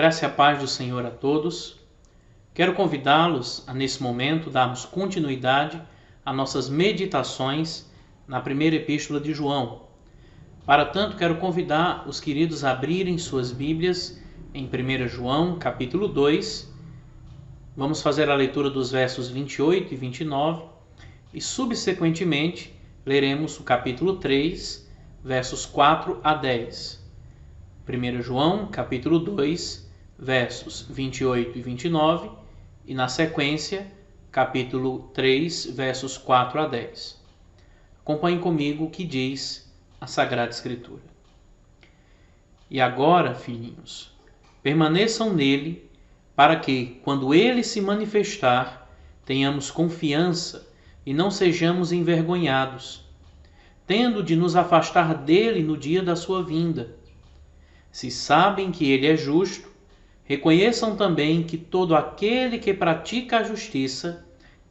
Graça e a paz do Senhor a todos. Quero convidá-los a, nesse momento, darmos continuidade a nossas meditações na primeira epístola de João. Para tanto, quero convidar os queridos a abrirem suas Bíblias em 1 João, capítulo 2. Vamos fazer a leitura dos versos 28 e 29 e, subsequentemente, leremos o capítulo 3, versos 4 a 10. 1 João, capítulo 2, versos 28 e 29, e na sequência, capítulo 3, versos 4 a 10. Acompanhe comigo o que diz a Sagrada Escritura. E agora, filhinhos, permaneçam nele, para que, quando ele se manifestar, tenhamos confiança e não sejamos envergonhados, tendo de nos afastar dele no dia da sua vinda. Se sabem que ele é justo, reconheçam também que todo aquele que pratica a justiça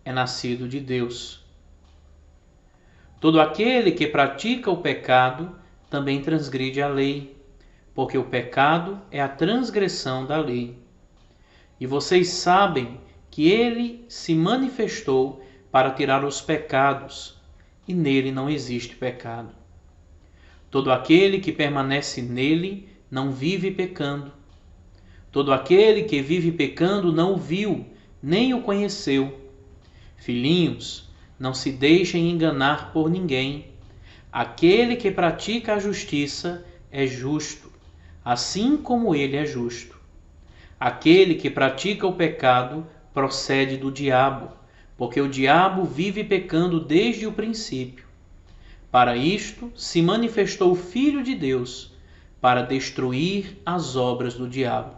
é nascido de Deus. Todo aquele que pratica o pecado também transgride a lei, porque o pecado é a transgressão da lei. E vocês sabem que ele se manifestou para tirar os pecados, e nele não existe pecado. Todo aquele que permanece nele não vive pecando. Todo aquele que vive pecando não o viu, nem o conheceu. Filhinhos, não se deixem enganar por ninguém. Aquele que pratica a justiça é justo, assim como ele é justo. Aquele que pratica o pecado procede do diabo, porque o diabo vive pecando desde o princípio. Para isto se manifestou o Filho de Deus, para destruir as obras do diabo.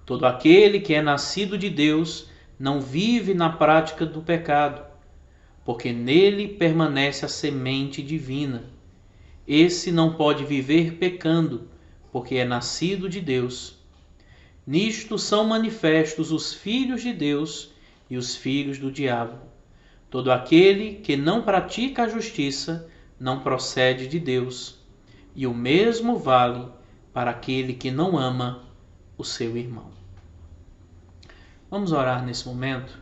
Todo aquele que é nascido de Deus não vive na prática do pecado, porque nele permanece a semente divina. Esse não pode viver pecando, porque é nascido de Deus. Nisto são manifestos os filhos de Deus e os filhos do diabo. Todo aquele que não pratica a justiça não procede de Deus, e o mesmo vale para aquele que não ama o seu irmão. Vamos orar nesse momento.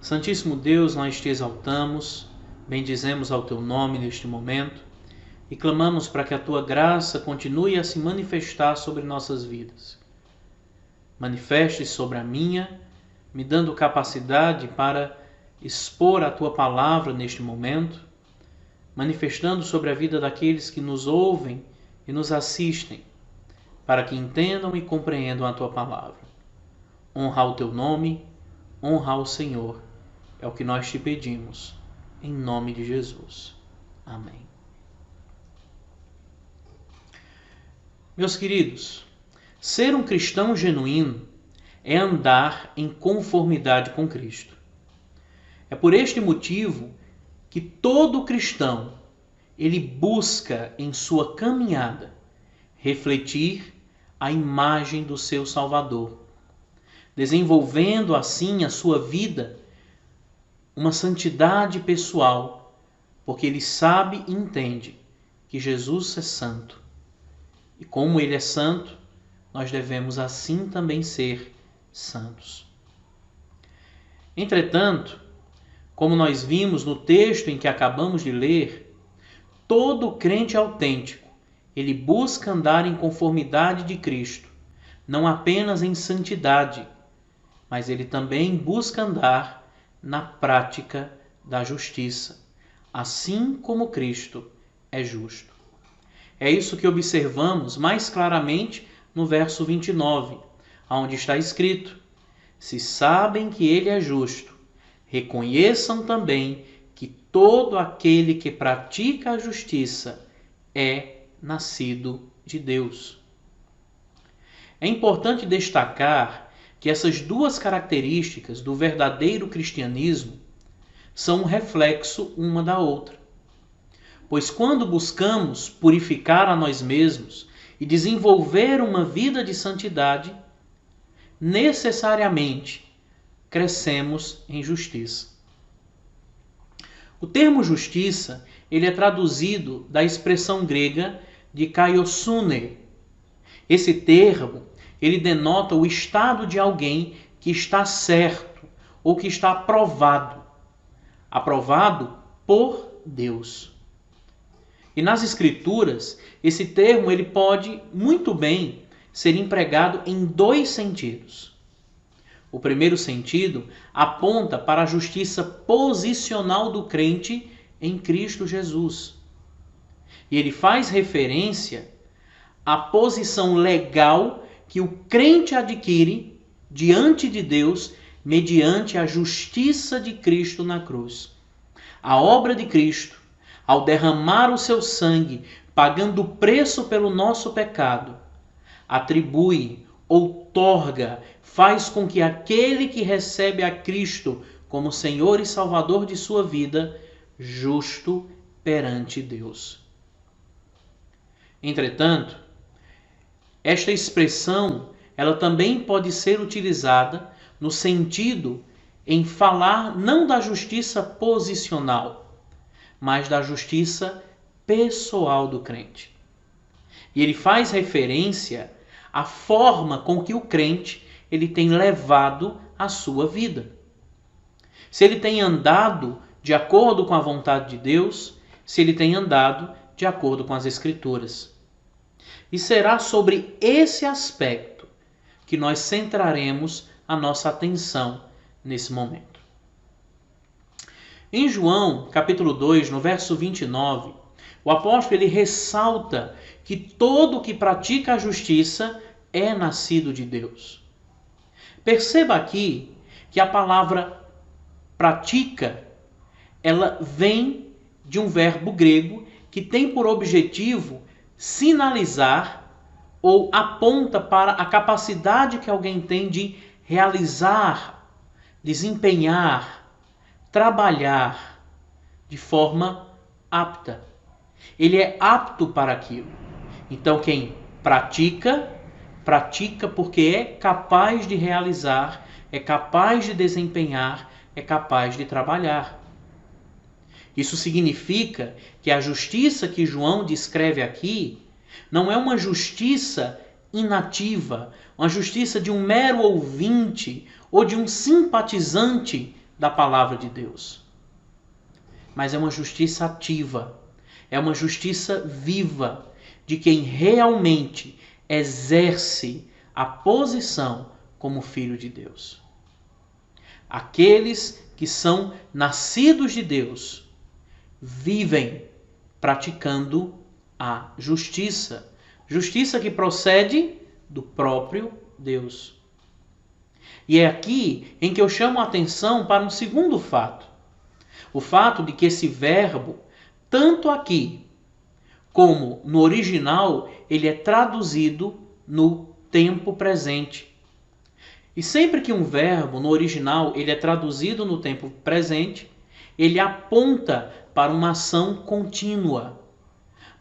Santíssimo Deus, nós te exaltamos, bendizemos ao teu nome neste momento e clamamos para que a tua graça continue a se manifestar sobre nossas vidas. Manifeste sobre a minha, me dando capacidade para expor a tua palavra neste momento, manifestando sobre a vida daqueles que nos ouvem e nos assistem, para que entendam e compreendam a tua palavra. Honra o teu nome, honra ao Senhor, é o que nós te pedimos, em nome de Jesus. Amém. Meus queridos, ser um cristão genuíno é andar em conformidade com Cristo. É por este motivo que todo cristão, ele busca em sua caminhada refletir a imagem do seu Salvador, desenvolvendo assim a sua vida uma santidade pessoal, porque ele sabe e entende que Jesus é santo. E como ele é santo, nós devemos assim também ser santos. Entretanto, como nós vimos no texto em que acabamos de ler, todo crente autêntico, ele busca andar em conformidade de Cristo, não apenas em santidade, mas ele também busca andar na prática da justiça, assim como Cristo é justo. É isso que observamos mais claramente no verso 29, onde está escrito: se sabem que ele é justo, reconheçam também que todo aquele que pratica a justiça é nascido de Deus. É importante destacar que essas duas características do verdadeiro cristianismo são um reflexo uma da outra. Pois quando buscamos purificar a nós mesmos e desenvolver uma vida de santidade, necessariamente crescemos em justiça. O termo justiça, ele é traduzido da expressão grega de kaiosune. Esse termo, ele denota o estado de alguém que está certo ou que está aprovado por Deus. E nas Escrituras, esse termo ele pode muito bem ser empregado em dois sentidos. O primeiro sentido aponta para a justiça posicional do crente em Cristo Jesus. E ele faz referência à posição legal que o crente adquire diante de Deus mediante a justiça de Cristo na cruz. A obra de Cristo, ao derramar o seu sangue, pagando o preço pelo nosso pecado, atribui, outorga, faz com que aquele que recebe a Cristo como Senhor e Salvador de sua vida, justo perante Deus. Entretanto, esta expressão, ela também pode ser utilizada no sentido em falar não da justiça posicional, mas da justiça pessoal do crente. E ele faz referência à forma com que o crente ele tem levado a sua vida. Se ele tem andado de acordo com a vontade de Deus, se ele tem andado de acordo com as Escrituras. E será sobre esse aspecto que nós centraremos a nossa atenção nesse momento. Em João, capítulo 2, no verso 29, o apóstolo ele ressalta que todo que pratica a justiça é nascido de Deus. Perceba aqui que a palavra pratica, ela vem de um verbo grego que tem por objetivo sinalizar ou aponta para a capacidade que alguém tem de realizar, desempenhar, trabalhar de forma apta. Ele é apto para aquilo. Então quem pratica, pratica porque é capaz de realizar, é capaz de desempenhar, é capaz de trabalhar. Isso significa que a justiça que João descreve aqui não é uma justiça inativa, uma justiça de um mero ouvinte ou de um simpatizante da palavra de Deus. Mas é uma justiça ativa, é uma justiça viva de quem realmente exerce a posição como filho de Deus. Aqueles que são nascidos de Deus vivem praticando a justiça, justiça que procede do próprio Deus. E é aqui em que eu chamo a atenção para um segundo fato. O fato de que esse verbo, tanto aqui como no original, ele é traduzido no tempo presente. E sempre que um verbo no original ele é traduzido no tempo presente, ele aponta para uma ação contínua.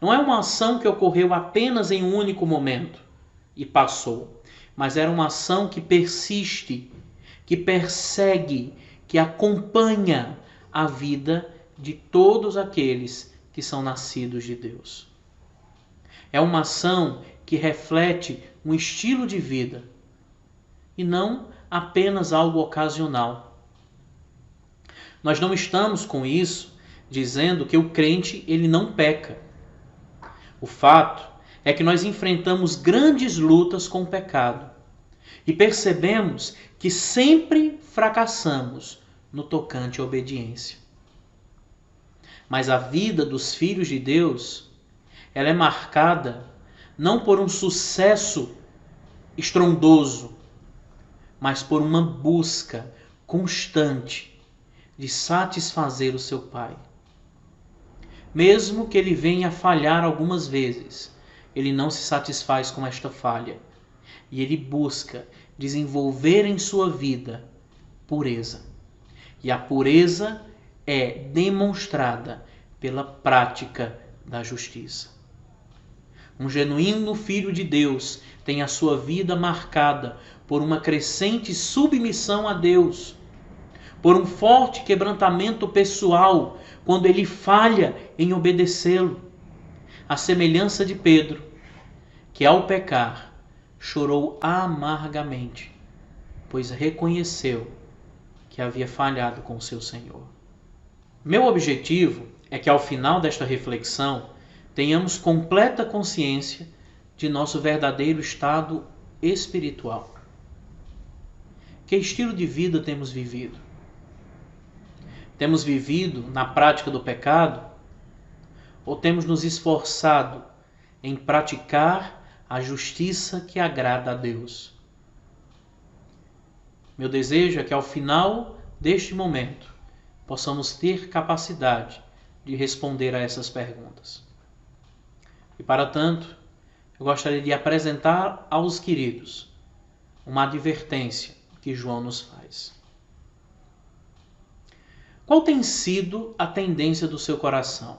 Não é uma ação que ocorreu apenas em um único momento e passou, mas era uma ação que persiste, que persegue, que acompanha a vida de todos aqueles que são nascidos de Deus. É uma ação que reflete um estilo de vida e não apenas algo ocasional. Nós não estamos com isso dizendo que o crente ele não peca. O fato é que nós enfrentamos grandes lutas com o pecado e percebemos que sempre fracassamos no tocante à obediência. Mas a vida dos filhos de Deus, ela é marcada não por um sucesso estrondoso, mas por uma busca constante de satisfazer o seu Pai. Mesmo que ele venha a falhar algumas vezes, ele não se satisfaz com esta falha. E ele busca desenvolver em sua vida pureza. E a pureza é demonstrada pela prática da justiça. Um genuíno filho de Deus tem a sua vida marcada por uma crescente submissão a Deus, por um forte quebrantamento pessoal quando ele falha em obedecê-lo, à semelhança de Pedro, que ao pecar chorou amargamente, pois reconheceu que havia falhado com seu Senhor. Meu objetivo é que ao final desta reflexão tenhamos completa consciência de nosso verdadeiro estado espiritual. Que estilo de vida temos vivido? Temos vivido na prática do pecado? Ou temos nos esforçado em praticar a justiça que agrada a Deus? Meu desejo é que ao final deste momento possamos ter capacidade de responder a essas perguntas. E para tanto, eu gostaria de apresentar aos queridos uma advertência que João nos faz. Qual tem sido a tendência do seu coração?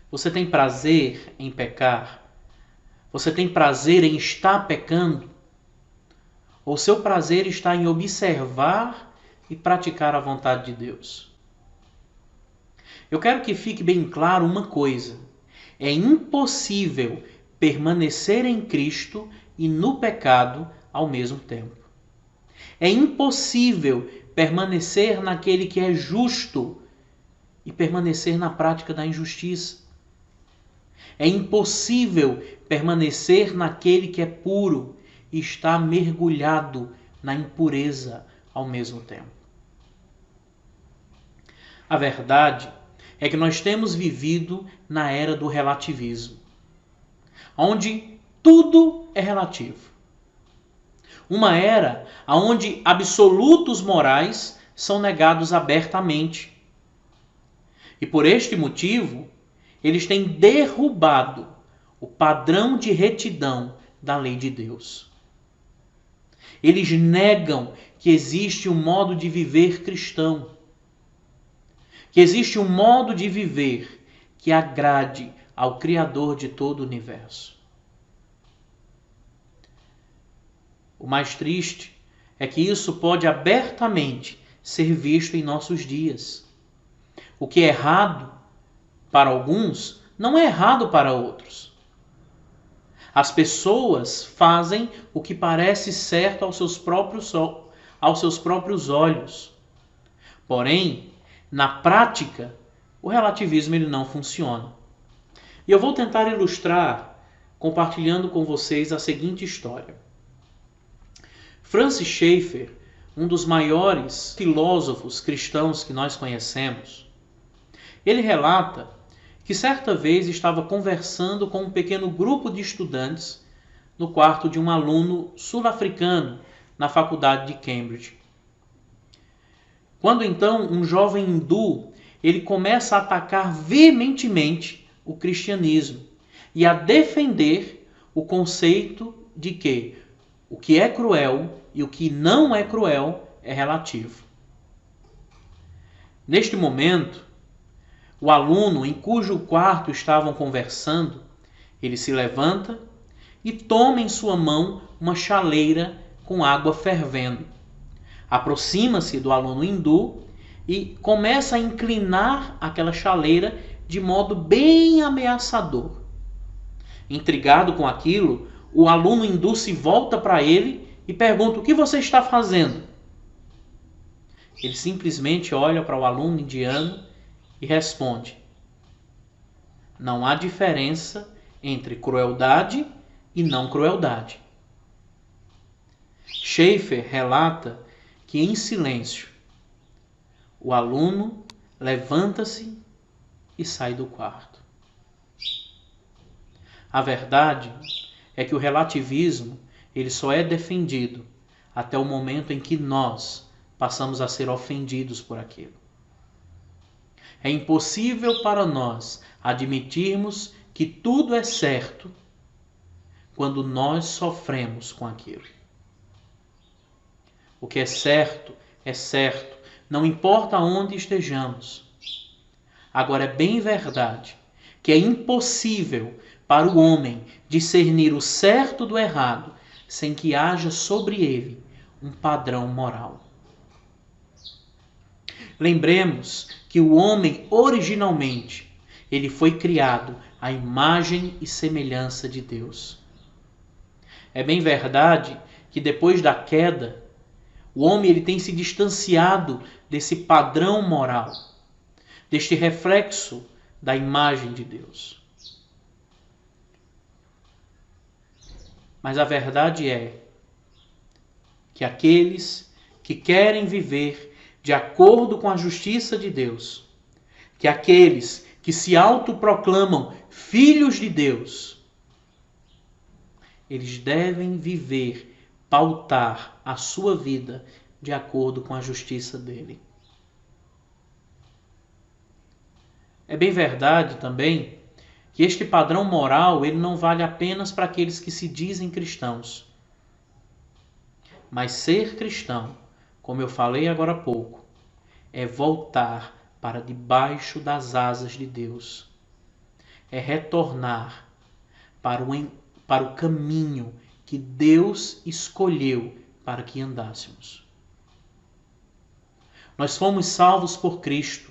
Você tem prazer em pecar? Você tem prazer em estar pecando? Ou seu prazer está em observar e praticar a vontade de Deus? Eu quero que fique bem claro uma coisa: é impossível permanecer em Cristo e no pecado ao mesmo tempo. É impossível permanecer naquele que é justo e permanecer na prática da injustiça. É impossível permanecer naquele que é puro e estar mergulhado na impureza ao mesmo tempo. A verdade é que nós temos vivido na era do relativismo, onde tudo é relativo. Uma era onde absolutos morais são negados abertamente. E por este motivo, eles têm derrubado o padrão de retidão da lei de Deus. Eles negam que existe um modo de viver cristão, que existe um modo de viver que agrade ao Criador de todo o universo. O mais triste é que isso pode abertamente ser visto em nossos dias. O que é errado para alguns não é errado para outros. As pessoas fazem o que parece certo aos seus próprios olhos. Porém, na prática, o relativismo ele não funciona. E eu vou tentar ilustrar compartilhando com vocês a seguinte história. Francis Schaeffer, um dos maiores filósofos cristãos que nós conhecemos, ele relata que certa vez estava conversando com um pequeno grupo de estudantes no quarto de um aluno sul-africano na faculdade de Cambridge. Quando então um jovem hindu, ele começa a atacar veementemente o cristianismo e a defender o conceito de que o que é cruel e o que não é cruel é relativo. Neste momento, o aluno em cujo quarto estavam conversando, ele se levanta e toma em sua mão uma chaleira com água fervendo. Aproxima-se do aluno hindu e começa a inclinar aquela chaleira de modo bem ameaçador. Intrigado com aquilo, o aluno hindu se volta para ele e pergunta: "O que você está fazendo?" Ele simplesmente olha para o aluno indiano e responde: "Não há diferença entre crueldade e não crueldade." Schaeffer relata que em silêncio o aluno levanta-se e sai do quarto. A verdade é que o relativismo ele só é defendido até o momento em que nós passamos a ser ofendidos por aquilo. É impossível para nós admitirmos que tudo é certo quando nós sofremos com aquilo. O que é certo, não importa onde estejamos. Agora, é bem verdade que é impossível para o homem discernir o certo do errado sem que haja sobre ele um padrão moral. Lembremos que o homem, originalmente, ele foi criado à imagem e semelhança de Deus. É bem verdade que depois da queda, o homem ele tem se distanciado desse padrão moral, deste reflexo da imagem de Deus. Mas a verdade é que aqueles que querem viver de acordo com a justiça de Deus, que aqueles que se autoproclamam filhos de Deus, eles devem viver, pautar a sua vida de acordo com a justiça dele. É bem verdade também que este padrão moral ele não vale apenas para aqueles que se dizem cristãos. Mas ser cristão, como eu falei agora há pouco, é voltar para debaixo das asas de Deus. É retornar para o caminho que Deus escolheu para que andássemos. Nós fomos salvos por Cristo,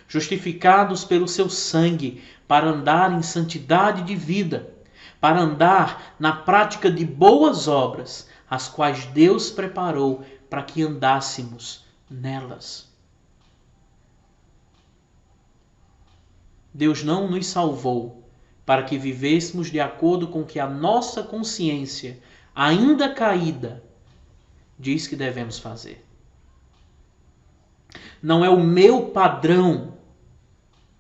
justificados pelo seu sangue, para andar em santidade de vida, para andar na prática de boas obras, as quais Deus preparou para que andássemos nelas. Deus não nos salvou para que vivêssemos de acordo com o que a nossa consciência, ainda caída, diz que devemos fazer. Não é o meu padrão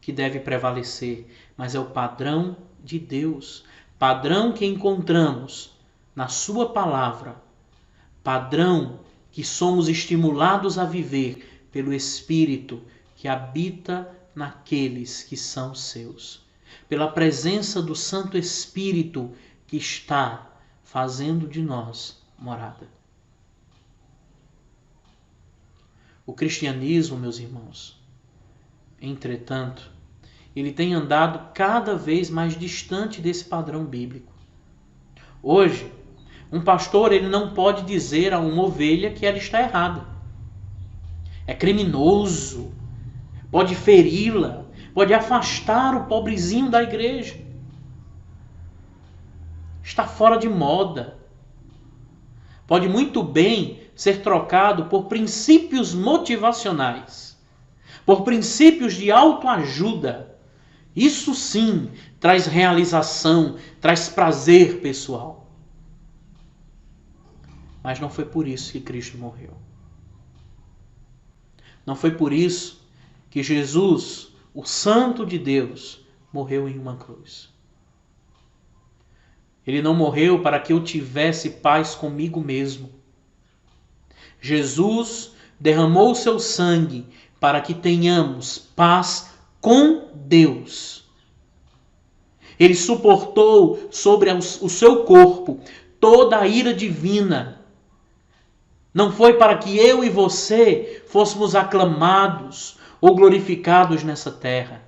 que deve prevalecer, mas é o padrão de Deus, padrão que encontramos na sua palavra, padrão que somos estimulados a viver pelo Espírito que habita naqueles que são seus, pela presença do Santo Espírito que está fazendo de nós morada. O cristianismo, meus irmãos, entretanto, ele tem andado cada vez mais distante desse padrão bíblico. Hoje, um pastor ele não pode dizer a uma ovelha que ela está errada. É criminoso, pode feri-la, pode afastar o pobrezinho da igreja. Está fora de moda. Pode muito bem ser trocado por princípios motivacionais, por princípios de autoajuda. Isso sim traz realização, traz prazer pessoal. Mas não foi por isso que Cristo morreu. Não foi por isso que Jesus, o Santo de Deus, morreu em uma cruz. Ele não morreu para que eu tivesse paz comigo mesmo. Jesus derramou o seu sangue para que tenhamos paz com Deus. Ele suportou sobre o seu corpo toda a ira divina. Não foi para que eu e você fôssemos aclamados ou glorificados nessa terra.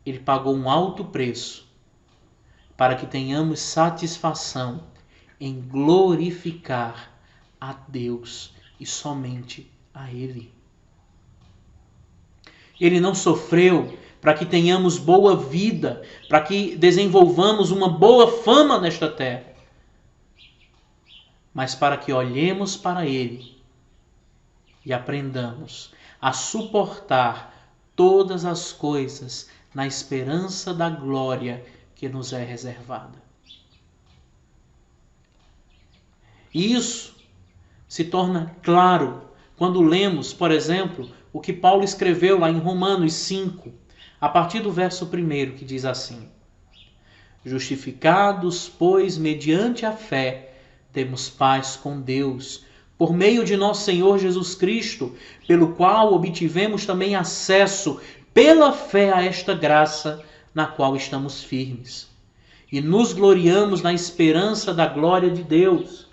Ele pagou um alto preço para que tenhamos satisfação em glorificar a Deus e somente a Ele. Ele não sofreu para que tenhamos boa vida, para que desenvolvamos uma boa fama nesta terra, mas para que olhemos para Ele e aprendamos a suportar todas as coisas na esperança da glória que nos é reservada. E isso se torna claro quando lemos, por exemplo, o que Paulo escreveu lá em Romanos 5, a partir do verso 1, que diz assim: Justificados, pois, mediante a fé, temos paz com Deus, por meio de nosso Senhor Jesus Cristo, pelo qual obtivemos também acesso pela fé a esta graça, na qual estamos firmes. E nos gloriamos na esperança da glória de Deus.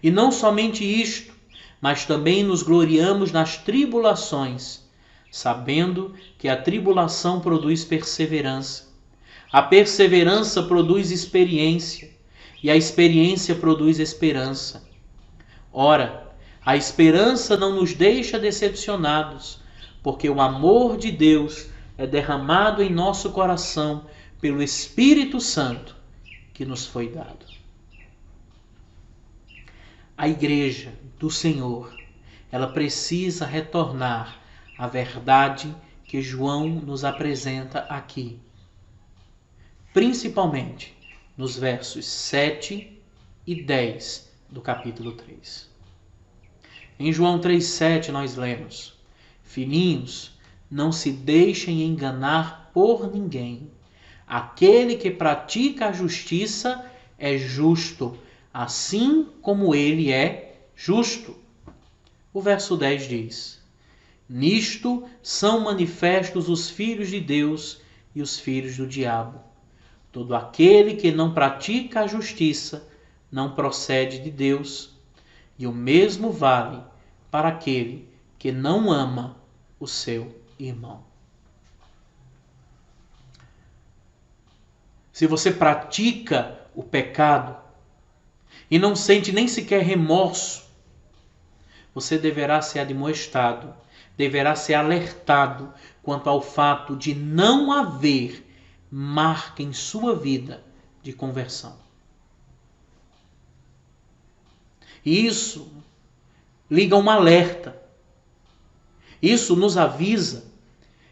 E não somente isto, mas também nos gloriamos nas tribulações, sabendo que a tribulação produz perseverança. A perseverança produz experiência, e a experiência produz esperança. Ora, a esperança não nos deixa decepcionados, porque o amor de Deus é derramado em nosso coração pelo Espírito Santo que nos foi dado. A Igreja do Senhor, ela precisa retornar à verdade que João nos apresenta aqui, principalmente nos versos 7 e 10 do capítulo 3. Em João 3,7 nós lemos: Filhinhos, não se deixem enganar por ninguém. Aquele que pratica a justiça é justo, assim como ele é justo. O verso 10 diz: Nisto são manifestos os filhos de Deus e os filhos do diabo. Todo aquele que não pratica a justiça não procede de Deus, e o mesmo vale para aquele que não ama o seu irmão. Se você pratica o pecado e não sente nem sequer remorso, você deverá ser admoestado, deverá ser alertado quanto ao fato de não haver marca em sua vida de conversão. E isso liga um alerta. Isso nos avisa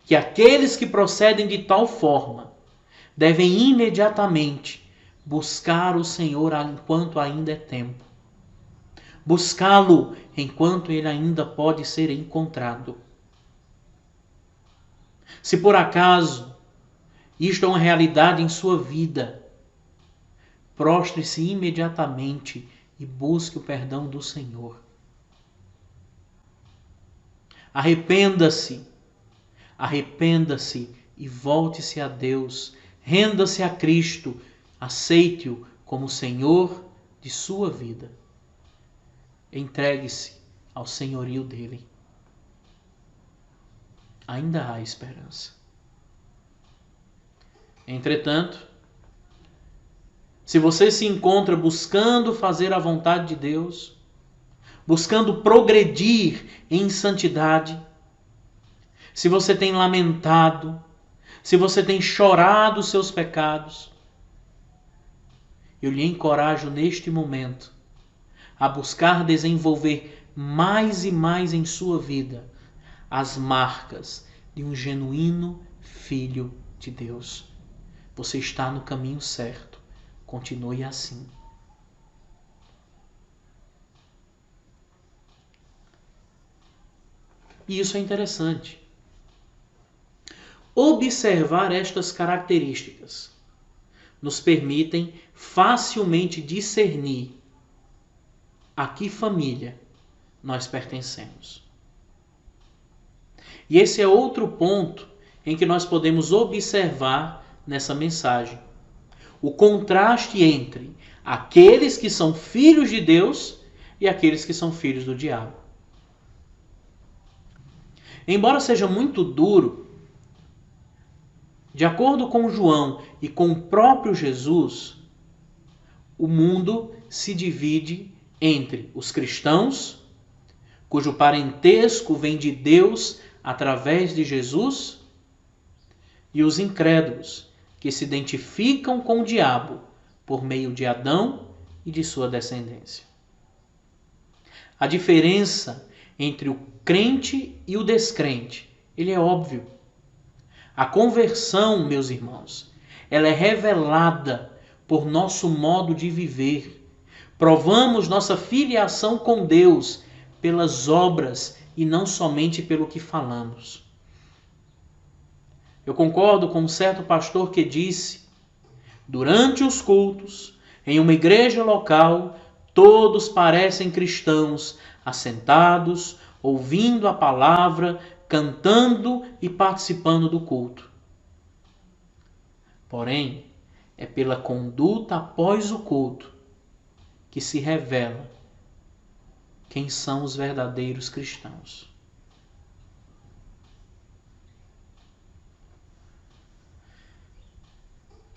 que aqueles que procedem de tal forma devem imediatamente buscar o Senhor enquanto ainda é tempo. Buscá-lo enquanto ele ainda pode ser encontrado. Se por acaso isto é uma realidade em sua vida, prostre-se imediatamente e busque o perdão do Senhor. Arrependa-se e volte-se a Deus. Renda-se a Cristo, aceite-o como Senhor de sua vida. Entregue-se ao senhorio dele. Ainda há esperança. Entretanto, se você se encontra buscando fazer a vontade de Deus, buscando progredir em santidade, se você tem lamentado, se você tem chorado os seus pecados, eu lhe encorajo neste momento a buscar desenvolver mais e mais em sua vida as marcas de um genuíno filho de Deus. Você está no caminho certo. Continue assim. E isso é interessante. Observar estas características nos permitem facilmente discernir a que família nós pertencemos. E esse é outro ponto em que nós podemos observar nessa mensagem. O contraste entre aqueles que são filhos de Deus e aqueles que são filhos do diabo. Embora seja muito duro, de acordo com João e com o próprio Jesus, o mundo se divide entre os cristãos, cujo parentesco vem de Deus através de Jesus, e os incrédulos, que se identificam com o diabo por meio de Adão e de sua descendência. A diferença entre o crente e o descrente, ele é óbvio. A conversão, meus irmãos, ela é revelada por nosso modo de viver. Provamos nossa filiação com Deus pelas obras e não somente pelo que falamos. Eu concordo com um certo pastor que disse: durante os cultos, em uma igreja local, todos parecem cristãos, assentados, ouvindo a palavra, cantando e participando do culto. Porém, é pela conduta após o culto que se revela quem são os verdadeiros cristãos.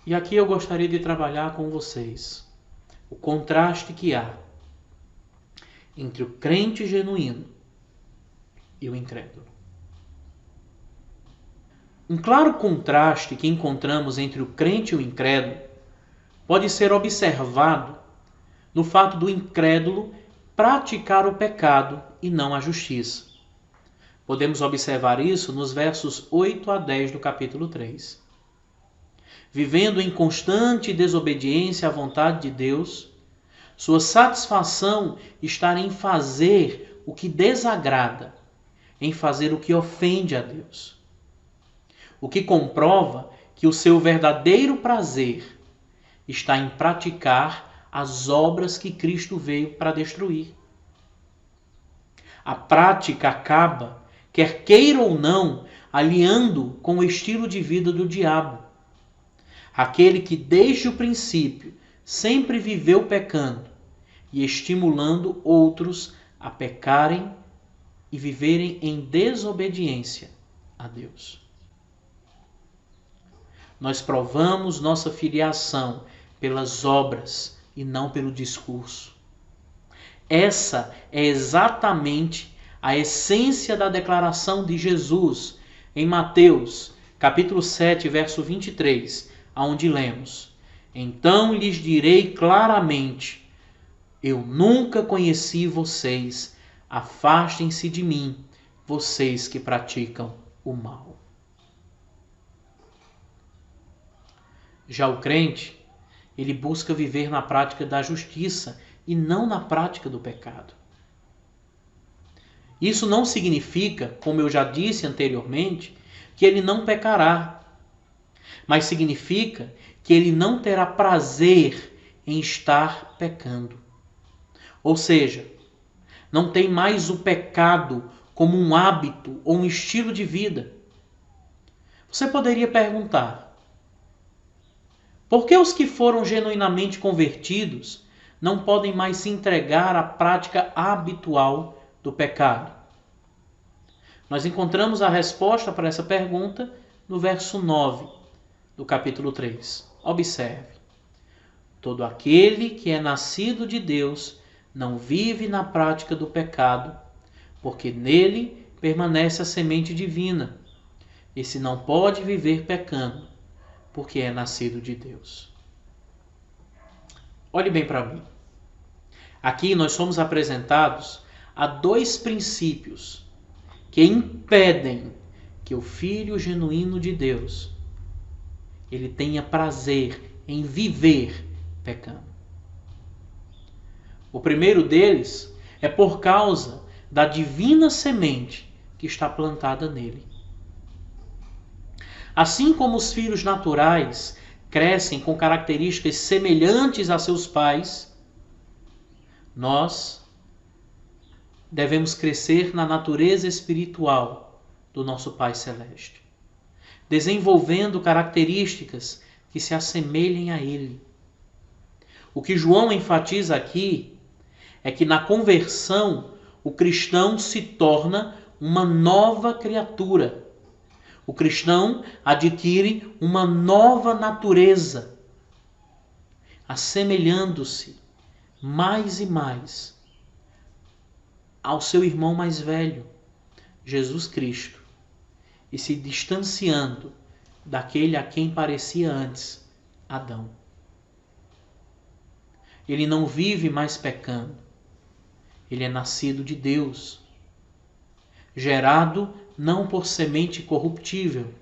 E aqui eu gostaria de trabalhar com vocês o contraste que há entre o crente genuíno e o incrédulo. Um claro contraste que encontramos entre o crente e o incrédulo pode ser observado no fato do incrédulo praticar o pecado e não a justiça. Podemos observar isso nos versos 8 a 10 do capítulo 3. Vivendo em constante desobediência à vontade de Deus, sua satisfação está em fazer o que desagrada, em fazer o que ofende a Deus. O que comprova que o seu verdadeiro prazer está em praticar as obras que Cristo veio para destruir. A prática acaba, quer queira ou não, alinhando com o estilo de vida do diabo. Aquele que desde o princípio sempre viveu pecando e estimulando outros a pecarem e viverem em desobediência a Deus. Nós provamos nossa filiação pelas obras e não pelo discurso. Essa é exatamente a essência da declaração de Jesus em Mateus, capítulo 7, verso 23, onde lemos: Então lhes direi claramente, eu nunca conheci vocês, afastem-se de mim, vocês que praticam o mal. Já o crente, ele busca viver na prática da justiça e não na prática do pecado. Isso não significa, como eu já disse anteriormente, que ele não pecará, mas significa que ele não terá prazer em estar pecando. Ou seja, não tem mais o pecado como um hábito ou um estilo de vida. Você poderia perguntar: por que os que foram genuinamente convertidos não podem mais se entregar à prática habitual do pecado? Nós encontramos a resposta para essa pergunta no verso 9 do capítulo 3. Observe: todo aquele que é nascido de Deus não vive na prática do pecado, porque nele permanece a semente divina. Esse não pode viver pecando, porque é nascido de Deus. Olhe bem para mim. Aqui nós somos apresentados a dois princípios que impedem que o Filho genuíno de Deus ele tenha prazer em viver pecando. O primeiro deles é por causa da divina semente que está plantada nele. Assim como os filhos naturais crescem com características semelhantes a seus pais, nós devemos crescer na natureza espiritual do nosso Pai Celeste, desenvolvendo características que se assemelhem a Ele. O que João enfatiza aqui é que na conversão o cristão se torna uma nova criatura. O cristão adquire uma nova natureza, assemelhando-se mais e mais ao seu irmão mais velho, Jesus Cristo, e se distanciando daquele a quem parecia antes Adão. Ele não vive mais pecando. Ele é nascido de Deus, gerado não por semente corruptível,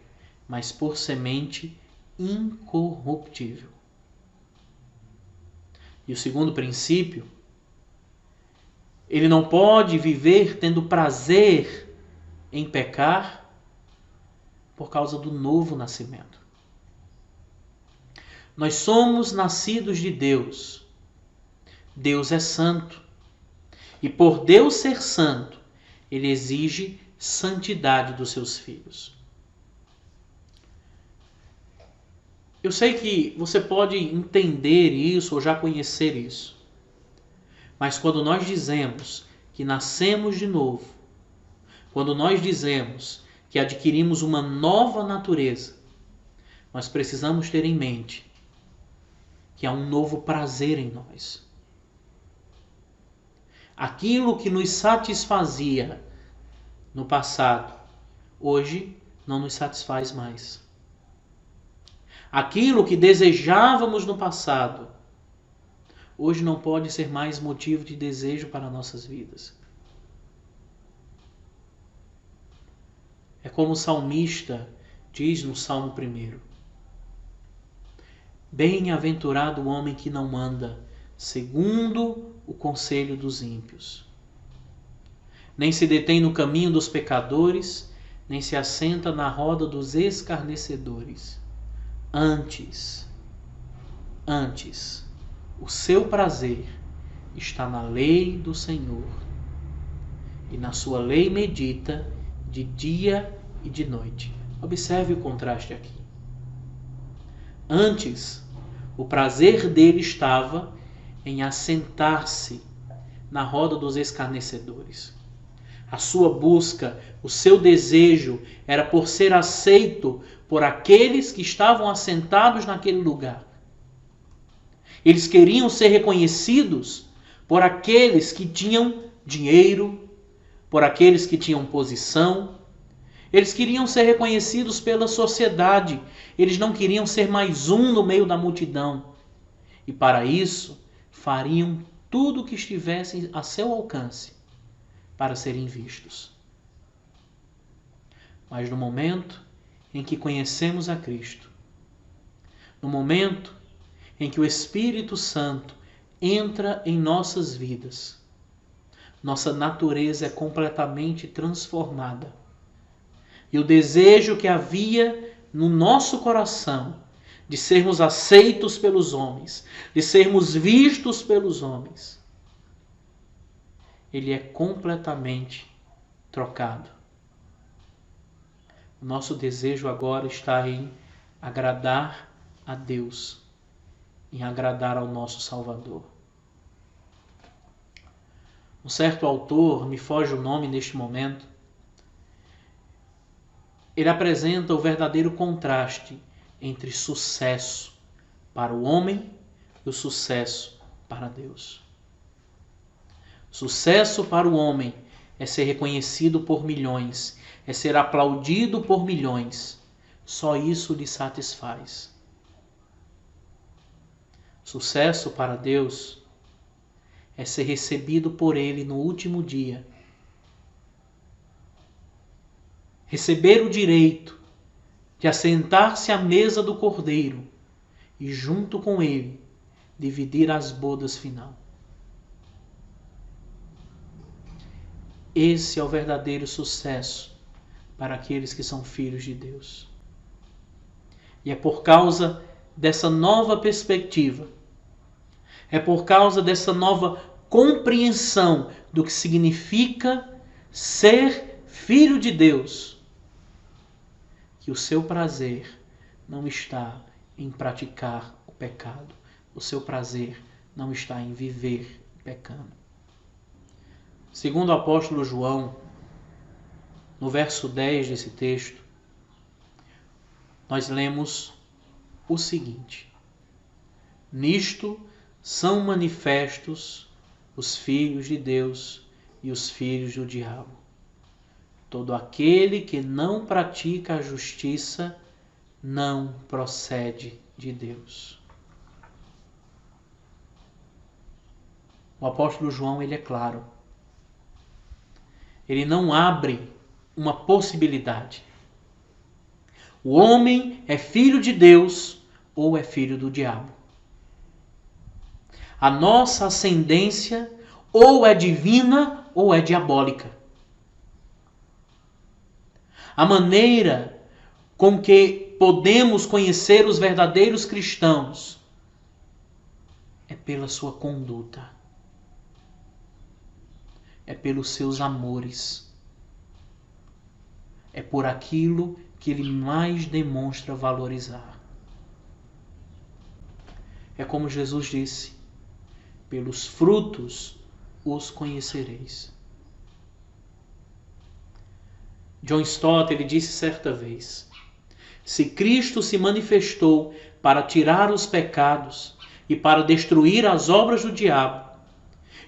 mas por semente incorruptível. E o segundo princípio, ele não pode viver tendo prazer em pecar por causa do novo nascimento. Nós somos nascidos de Deus. Deus é santo. E por Deus ser santo, ele exige santidade dos seus filhos. Eu sei que você pode entender isso ou já conhecer isso. Mas quando nós dizemos que que nascemos de novo, quando nós dizemos que adquirimos uma nova natureza, nós precisamos ter em mente que há um novo prazer em nós. Aquilo que nos satisfazia no passado, hoje não nos satisfaz mais. Aquilo que desejávamos no passado, hoje não pode ser mais motivo de desejo para nossas vidas. É como o salmista diz no Salmo 1. Bem-aventurado o homem que não anda segundo o conselho dos ímpios, nem se detém no caminho dos pecadores, nem se assenta na roda dos escarnecedores. Antes, o seu prazer está na lei do Senhor, e na sua lei medita de dia e de noite. Observe o contraste aqui. Antes, o prazer dele estava em assentar-se na roda dos escarnecedores. A sua busca, o seu desejo era por ser aceito por aqueles que estavam assentados naquele lugar. Eles queriam ser reconhecidos por aqueles que tinham dinheiro, por aqueles que tinham posição. Eles queriam ser reconhecidos pela sociedade. Eles não queriam ser mais um no meio da multidão. E para isso, fariam tudo o que estivesse a seu alcance para serem vistos. Mas no momento em que conhecemos a Cristo, no momento em que o Espírito Santo entra em nossas vidas, nossa natureza é completamente transformada. E o desejo que havia no nosso coração de sermos aceitos pelos homens, de sermos vistos pelos homens, ele é completamente trocado. O nosso desejo agora está em agradar a Deus, em agradar ao nosso Salvador. Um certo autor, me foge o nome neste momento, ele apresenta o verdadeiro contraste entre sucesso para o homem e o sucesso para Deus. Sucesso para o homem é ser reconhecido por milhões, é ser aplaudido por milhões. Só isso lhe satisfaz. Sucesso para Deus é ser recebido por Ele no último dia. Receber o direito de assentar-se à mesa do Cordeiro e, junto com Ele, dividir as bodas final. Esse é o verdadeiro sucesso para aqueles que são filhos de Deus. E é por causa dessa nova perspectiva, é por causa dessa nova compreensão do que significa ser filho de Deus, que o seu prazer não está em praticar o pecado. O seu prazer não está em viver pecando. Segundo o apóstolo João, no verso 10 desse texto, nós lemos o seguinte: nisto são manifestos os filhos de Deus e os filhos do diabo. Todo aquele que não pratica a justiça não procede de Deus. O apóstolo João, ele é claro. Ele não abre uma possibilidade. O homem é filho de Deus ou é filho do diabo. A nossa ascendência ou é divina ou é diabólica. A maneira com que podemos conhecer os verdadeiros cristãos é pela sua conduta, é pelos seus amores, é por aquilo que ele mais demonstra valorizar. É como Jesus disse: pelos frutos os conhecereis. John Stott, ele disse certa vez: se Cristo se manifestou para tirar os pecados e para destruir as obras do diabo,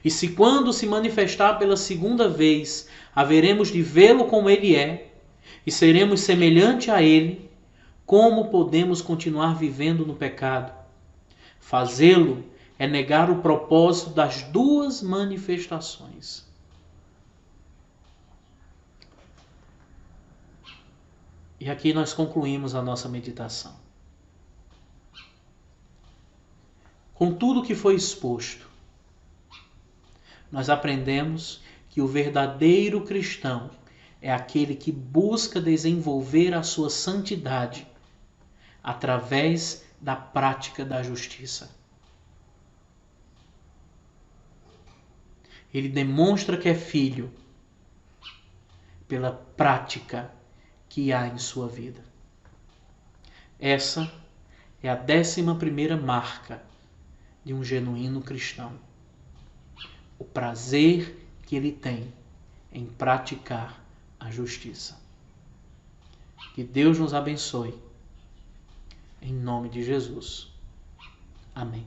e se quando se manifestar pela segunda vez, haveremos de vê-lo como ele é, e seremos semelhante a ele, como podemos continuar vivendo no pecado? Fazê-lo é negar o propósito das duas manifestações. E aqui nós concluímos a nossa meditação. Com tudo que foi exposto, nós aprendemos que o verdadeiro cristão é aquele que busca desenvolver a sua santidade através da prática da justiça. Ele demonstra que é filho pela prática que há em sua vida. Essa é a 11ª marca de um genuíno cristão. O prazer que ele tem em praticar a justiça. Que Deus nos abençoe. Em nome de Jesus. Amém.